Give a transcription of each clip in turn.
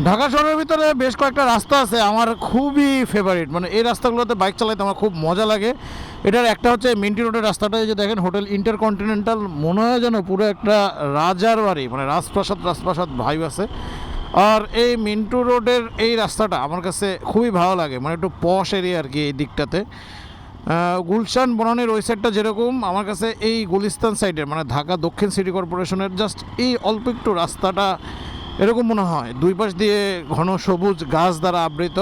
ঢাকা শহরের ভিতরে বেশ কয়েকটা রাস্তা আছে আমার খুবই ফেভারিট, মানে এই রাস্তাগুলোতে বাইক চালাইতে আমার খুব মজা লাগে। এটার একটা হচ্ছে মিন্টি রোডের রাস্তাটা, এই যে দেখেন হোটেল ইন্টারকন্টিনেন্টাল, মনে হয় যেন পুরো একটা রাজার বাড়ি, মানে রাজপ্রাসাদ ভাইব আছে। আর এই মিন্টু রোডের এই রাস্তাটা আমার কাছে খুবই ভালো লাগে, মানে একটু পশ এরিয়া আর কি এই দিকটাতে। গুলশান বনানীর ওই সাইডটা যেরকম, আমার কাছে এই গুলিস্তান সাইডের মানে ঢাকা দক্ষিণ সিটি কর্পোরেশনের জাস্ট এই অল্প একটু রাস্তাটা এরকম মনে হয়, দুই পাশ দিয়ে ঘন সবুজ গাছ দ্বারা আবৃত।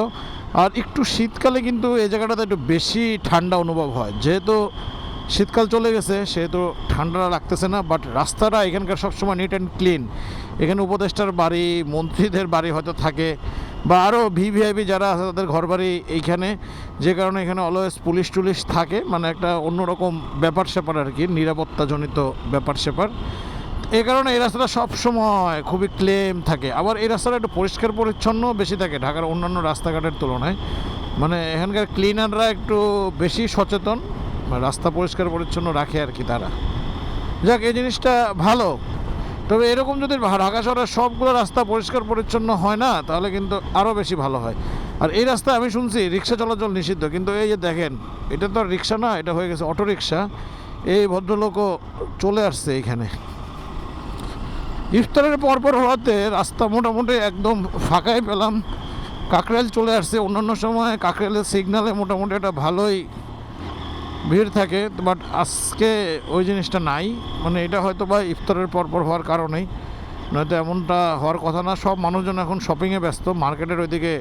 আর একটু শীতকালে কিন্তু এই জায়গাটাতে একটু বেশি ঠান্ডা অনুভব হয়, যেহেতু শীতকাল চলে গেছে সেহেতু ঠান্ডা লাগতেছে না। বাট রাস্তাটা এখানকার সবসময় নিট অ্যান্ড ক্লিন। এখানে উপদেষ্টার বাড়ি, মন্ত্রীদের বাড়ি হয়তো থাকে, বা আরও ভিভিআইপি যারা আছে তাদের ঘর বাড়ি এইখানে, যে কারণে এখানে অলওয়েজ পুলিশ টুলিশ থাকে, মানে একটা অন্যরকম ব্যাপার স্যাপার আর কি, নিরাপত্তাজনিত ব্যাপার স্যাপার। এই কারণে এই রাস্তাটা সবসময় খুবই ক্লেম থাকে। আবার এই রাস্তাটা একটু পরিষ্কার পরিচ্ছন্ন বেশি থাকে ঢাকার অন্যান্য রাস্তাঘাটের তুলনায়, মানে এখানকার ক্লিনাররা একটু বেশি সচেতন, রাস্তা পরিষ্কার পরিচ্ছন্ন রাখে আর কি তারা। যাক, এই জিনিসটা ভালো। তবে এরকম যদি ঢাকা শহরের সবগুলো রাস্তা পরিষ্কার পরিচ্ছন্ন হয় না, তাহলে কিন্তু আরও বেশি ভালো হয়। আর এই রাস্তায় আমি শুনছি রিক্সা চলাচল নিষিদ্ধ, কিন্তু এই যে দেখেন, এটা তো আর রিক্সা না, এটা হয়ে গেছে অটো রিক্সা। এই ভদ্রলোকও চলে আসছে এখানে। ইফতারের পরপর হওয়াতে রাস্তা মোটামুটি একদম ফাঁকাই পেলাম। কাকরাইল চলে আসছে, অন্যান্য সময় কাকরাইলের সিগনালে মোটামুটি একটা ভালোই ভিড় থাকে, বাট আজকে ওই জিনিসটা নাই। মানে এটা হয়তো বা ইফতারের পরপর হওয়ার কারণেই, নয়তো এমনটা হওয়ার কথা না। সব মানুষজন এখন শপিংয়ে ব্যস্ত, মার্কেটের ওইদিকে,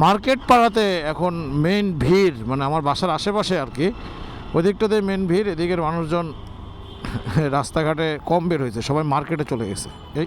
মার্কেট পাড়াতে এখন মেইন ভিড়, মানে আমার বাসার আশেপাশে আর কি, ওই দিকটাতে মেইন ভিড়। এদিকের মানুষজন রাস্তাঘাটে কম বের হয়েছে, সবাই মার্কেটে চলে গেছে। এই